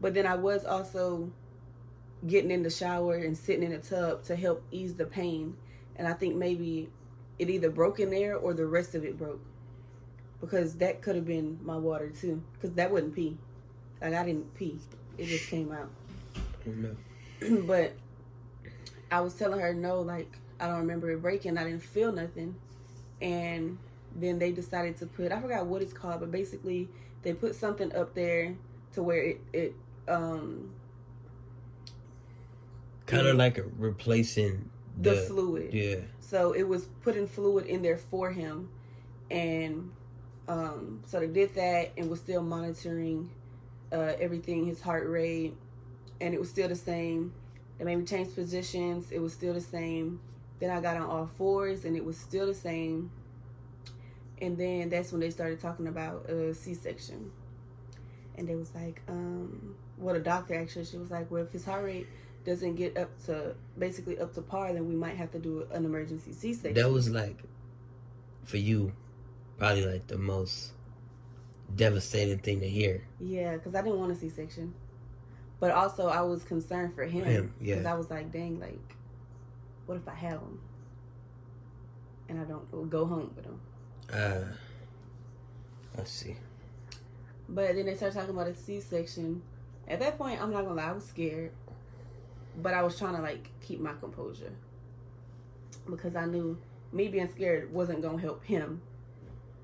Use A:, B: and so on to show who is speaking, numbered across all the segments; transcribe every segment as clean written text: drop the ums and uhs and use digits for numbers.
A: But then I was also getting in the shower and sitting in the tub to help ease the pain. And I think maybe it either broke in there or the rest of it broke. Because that could have been my water too. Because that wasn't pee. Like, I didn't pee. It just came out.
B: Oh, no.
A: But I was telling her, no, like, I don't remember it breaking. I didn't feel nothing. And then they decided to put, I forgot what it's called, but basically they put something up there to where it
B: kind of like replacing
A: the fluid.
B: Yeah.
A: So it was putting fluid in there for him. And so they did that and was still monitoring everything, his heart rate, and it was still the same. They made me change positions. It was still the same. Then I got on all fours and it was still the same. And then that's when they started talking about a C-section. And they was like, well, the doctor actually, she was like, well, if his heart rate doesn't get up to, basically up to par, then we might have to do an emergency C-section.
B: That was like, for you, probably like the most devastating thing to hear.
A: Yeah, because I didn't want a C-section. But also I was concerned for him.
B: Yeah.
A: Because I was like, dang, like, what if I have him? And I don't go home with him.
B: Let's see.
A: But then they started talking about a C-section. At that point, I'm not gonna lie, I was scared. But I was trying to, like, keep my composure. Because I knew me being scared wasn't gonna help him.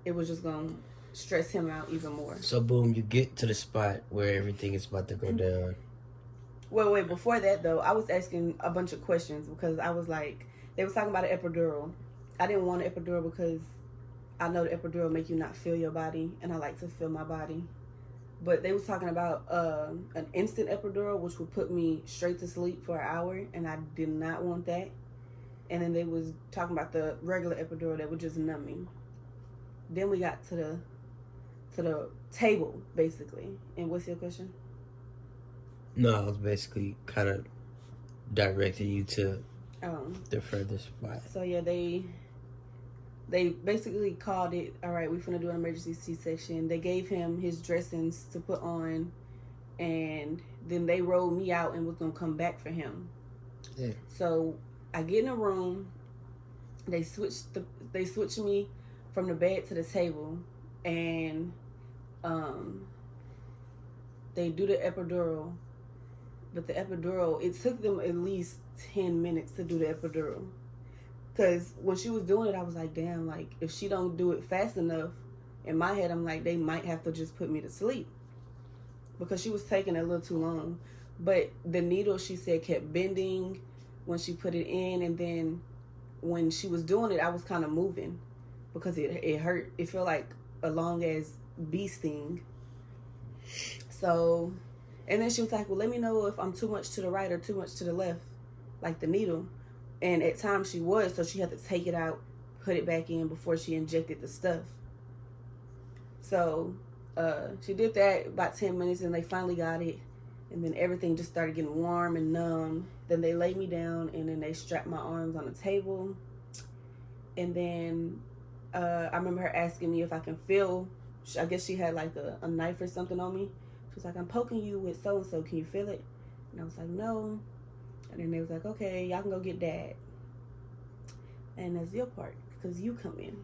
A: It was just gonna stress him out even more.
B: So, boom, you get to the spot where everything is about to go down.
A: Well, wait, before that, though, I was asking a bunch of questions because I was like, they was talking about an epidural. I didn't want an epidural because I know the epidural make you not feel your body, and I like to feel my body. But they was talking about an instant epidural, which would put me straight to sleep for an hour, and I did not want that. And then they was talking about the regular epidural that would just numb me. Then we got to the table, basically. And what's your question?
B: No, I was basically kind of directing you to the further spot.
A: So yeah, they basically called it, all right, we're finna do an emergency C-section. They gave him his dressings to put on, and then they rolled me out and was gonna come back for him.
B: Yeah. So
A: I get in a room. They switched me from the bed to the table, and they do the epidural. But the epidural, it took them at least 10 minutes to do the epidural. Because when she was doing it, I was like, damn, like, if she don't do it fast enough, in my head, I'm like, they might have to just put me to sleep. Because she was taking a little too long. But the needle, she said, kept bending when she put it in. And then when she was doing it, I was kind of moving. Because it hurt. It felt like a long-ass bee sting. So, and then she was like, well, let me know if I'm too much to the right or too much to the left. Like the needle. And at times she was, so she had to take it out, put it back in before she injected the stuff. So she did that about 10 minutes, and they finally got it. And then everything just started getting warm and numb. Then they laid me down, and then they strapped my arms on the table. And then I remember her asking me if I can feel, I guess she had like a knife or something on me. She was like, I'm poking you with so-and-so, can you feel it? And I was like, no. And then they was like, okay, y'all can go get Dad. And that's your part, because you come in.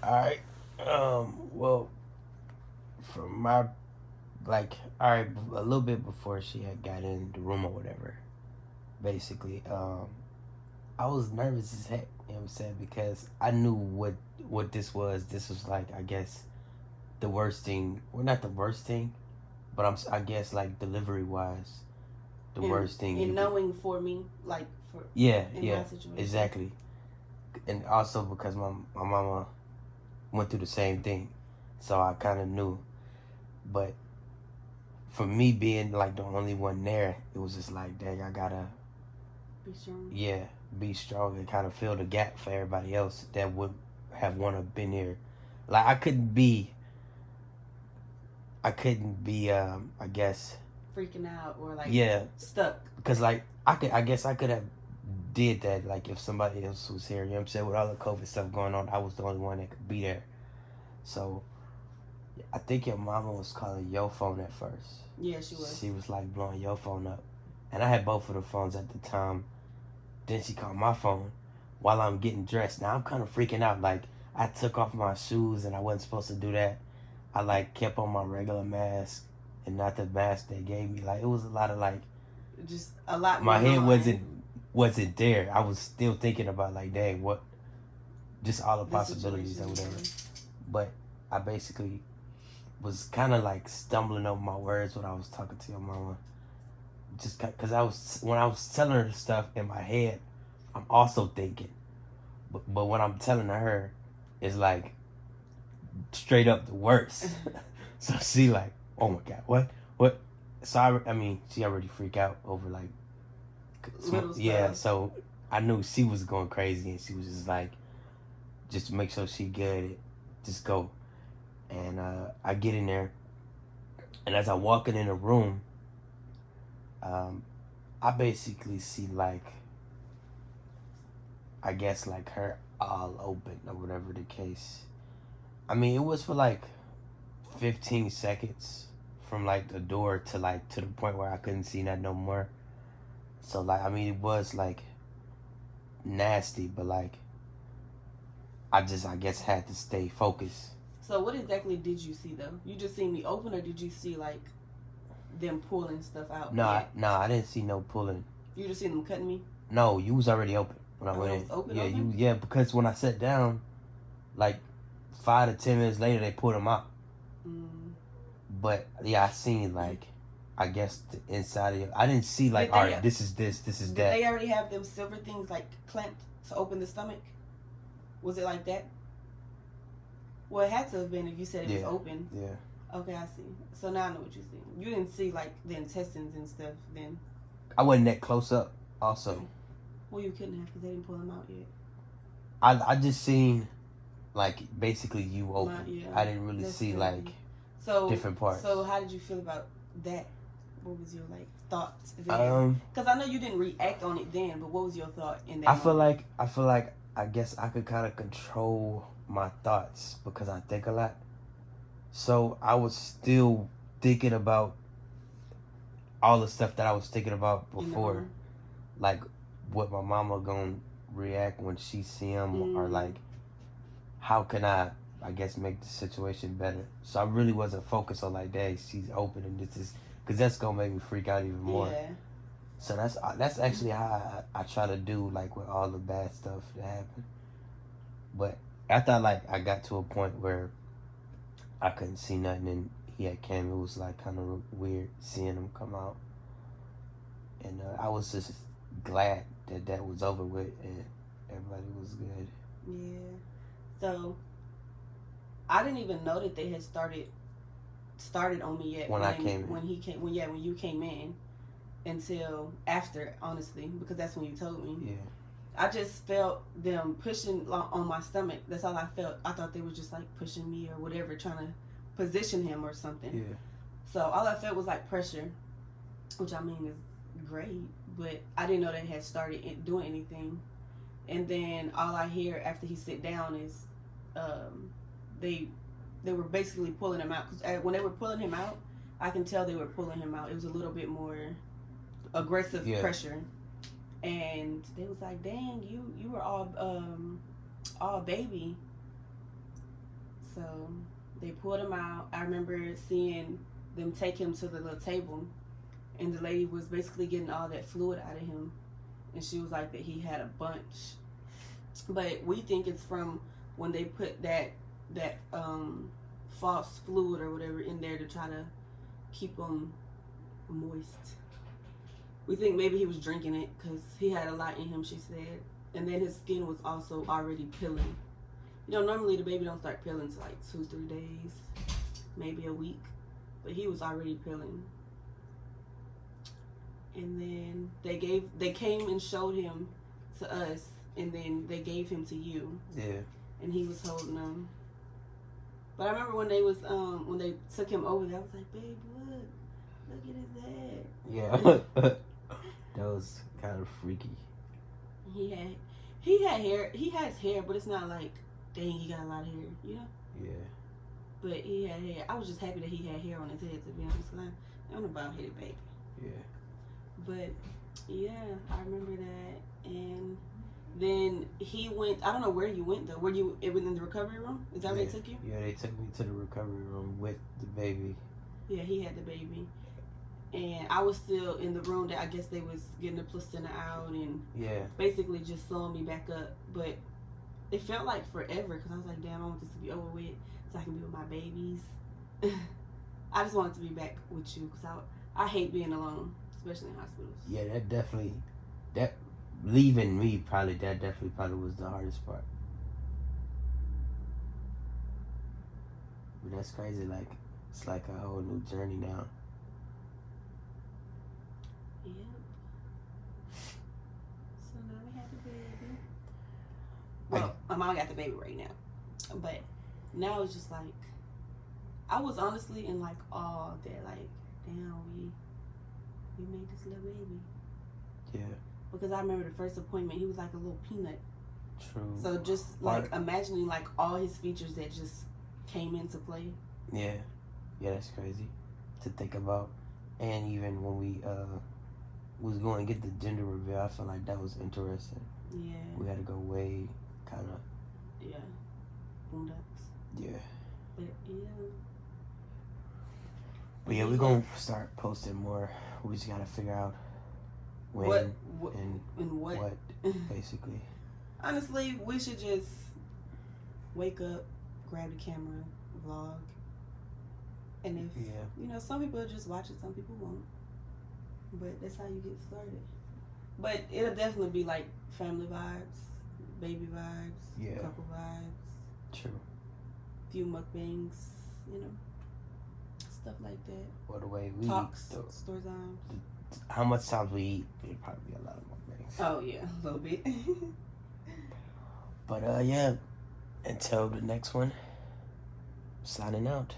B: All right. Well, from my, like, all right, a little bit before she had got in the room or whatever, basically, I was nervous as heck, you know what I'm saying, because I knew what this was. This was, like, I guess, the worst thing. Well, not the worst thing, but I guess, like, delivery-wise, the worst thing.
A: And knowing for me, like, for
B: my
A: situation.
B: Exactly. And also because my mama went through the same thing, so I kind of knew. But for me being like the only one there, it was just like, dang, I gotta
A: be strong.
B: Yeah, be strong and kind of fill the gap for everybody else that would have wanna been here. Like I couldn't be I guess
A: freaking out or like stuck.
B: Because like I guess I could have did that, like if somebody else was here, you know what I'm saying, with all the COVID stuff going on, I was the only one that could be there. So I think your mama was calling your phone at first.
A: Yeah, she was.
B: She was like blowing your phone up. And I had both of the phones at the time. Then she called my phone while I'm getting dressed. Now I'm kind of freaking out. Like, I took off my shoes and I wasn't supposed to do that. I like kept on my regular mask and not the mask they gave me. Like, it was a lot of like,
A: just a lot.
B: My head wasn't there. I was still thinking about like, dang, what, just all the possibilities or whatever. But I basically was kind of like stumbling over my words when I was talking to your mama. Just because when I was telling her stuff in my head, I'm also thinking. But when I'm telling her, it's like straight up the worst. So she like, oh my God, what? So I mean, she already freaked out over like,
A: little stuff.
B: Yeah. So I knew she was going crazy, and she was just like, just make sure she good, just go. And I get in there, and as I walk in the room, I basically see like, I guess like her all open or whatever the case. I mean, it was for like 15 seconds from like the door to the point where I couldn't see that no more. So like, I mean, it was like nasty, but like, I guess had to stay focused.
A: So what exactly did you see though? You just seen me open, or did you see like them pulling stuff out?
B: No, I didn't see no pulling.
A: You just seen them cutting me?
B: No, you was already open when I went in.
A: Open?
B: Because when I sat down, like 5 to 10 minutes later, they pulled them out. But yeah, I seen like, I guess the inside of I didn't see like, all right, this is this is that.
A: Did they already have them silver things like clamped to open the stomach? Was it like that? Well, it had to have been if you said it was open.
B: Yeah.
A: Okay, I see. So now I know what you're seeing. You didn't see like the intestines and stuff then.
B: I wasn't that close up also.
A: Well, you couldn't have because they didn't pull them out yet.
B: I just seen like basically you open. I didn't really see crazy. Like different parts.
A: So how did you feel about that? What was your like thoughts then? Because I know you didn't react on it then, but what was your thought in that?
B: I feel like I guess I could kind of control my thoughts because I think a lot. So I was still thinking about all the stuff that I was thinking about before, like what my mama gonna react when she see him, or like how can I guess make the situation better. So I really wasn't focused on like, dang, she's open and this is, because that's gonna make me freak out even more.
A: Yeah.
B: So that's actually how I try to do like with all the bad stuff that happened. But after I got to a point where I couldn't see nothing and he had came, it was like kind of weird seeing him come out. And I was just glad that was over with and everybody was good.
A: Yeah. So I didn't even know that they had started on me yet
B: when you came
A: in until after, honestly, because that's when you told me.
B: Yeah.
A: I just felt them pushing on my stomach. That's all I felt. I thought they were just like pushing me or whatever, trying to position him or something.
B: Yeah.
A: So all I felt was like pressure, which I mean is great, but I didn't know they had started doing anything. And then all I hear after he sit down is they were basically pulling him out. Because when they were pulling him out, I can tell they were pulling him out. It was a little bit more aggressive pressure. And they was like, dang, you were all baby. So they pulled him out. I remember seeing them take him to the little table, and the lady was basically getting all that fluid out of him, and she was like that he had a bunch. But we think it's from when they put that false fluid or whatever in there to try to keep him moist. We think maybe he was drinking it because he had a lot in him, she said. And then his skin was also already peeling. You know, normally the baby don't start peeling until like 2-3 days, maybe a week. But he was already peeling. And then they came and showed him to us, and then they gave him to you.
B: Yeah.
A: And he was holding them. But I remember when they took him over there, I was like, babe, look at his head.
B: Yeah. That was kind of freaky.
A: He had hair. He has hair, but it's not like, dang, he got a lot of hair, you know?
B: Yeah.
A: But he had hair. I was just happy that he had hair on his head, to be honest. Cause I don't know about hit baby.
B: Yeah.
A: But yeah, I remember that. And then he went. I don't know where you went though. Were you in the recovery room? Is that where they took you?
B: Yeah, they took me to the recovery room with the baby.
A: Yeah, he had the baby. And I was still in the room that I guess they was getting the placenta out and basically just sewing me back up. But it felt like forever because I was like, damn, I want this to be over with so I can be with my babies. I just wanted to be back with you because I hate being alone, especially in hospitals.
B: Yeah, that leaving me probably was the hardest part. But that's crazy. Like, it's like a whole new journey now.
A: Yep. So now we have the baby. Well, my mom got the baby right now. But now it's just like, I was honestly in like awe that like, damn, we made this little baby.
B: Yeah.
A: Because I remember the first appointment, he was like a little peanut.
B: True.
A: So just like imagining like all his features that just came into play.
B: Yeah. Yeah, that's crazy to think about. And even when we was going to get the gender reveal, I felt like that was interesting.
A: Yeah.
B: We had to go way kind of.
A: Yeah. Boondocks.
B: Yeah.
A: But yeah.
B: But yeah, we're going to start posting more. We just got to figure out when and what basically.
A: Honestly, we should just wake up, grab the camera, vlog. And if, some people just watch it, some people won't. But that's how you get started. But it'll definitely be like family vibes, baby vibes, couple vibes.
B: True.
A: Few mukbangs, stuff like that.
B: Or the way we
A: talks, story times.
B: How much times we eat, it'll probably be a lot of mukbangs.
A: Oh yeah, a little bit.
B: But yeah, until the next one, signing out.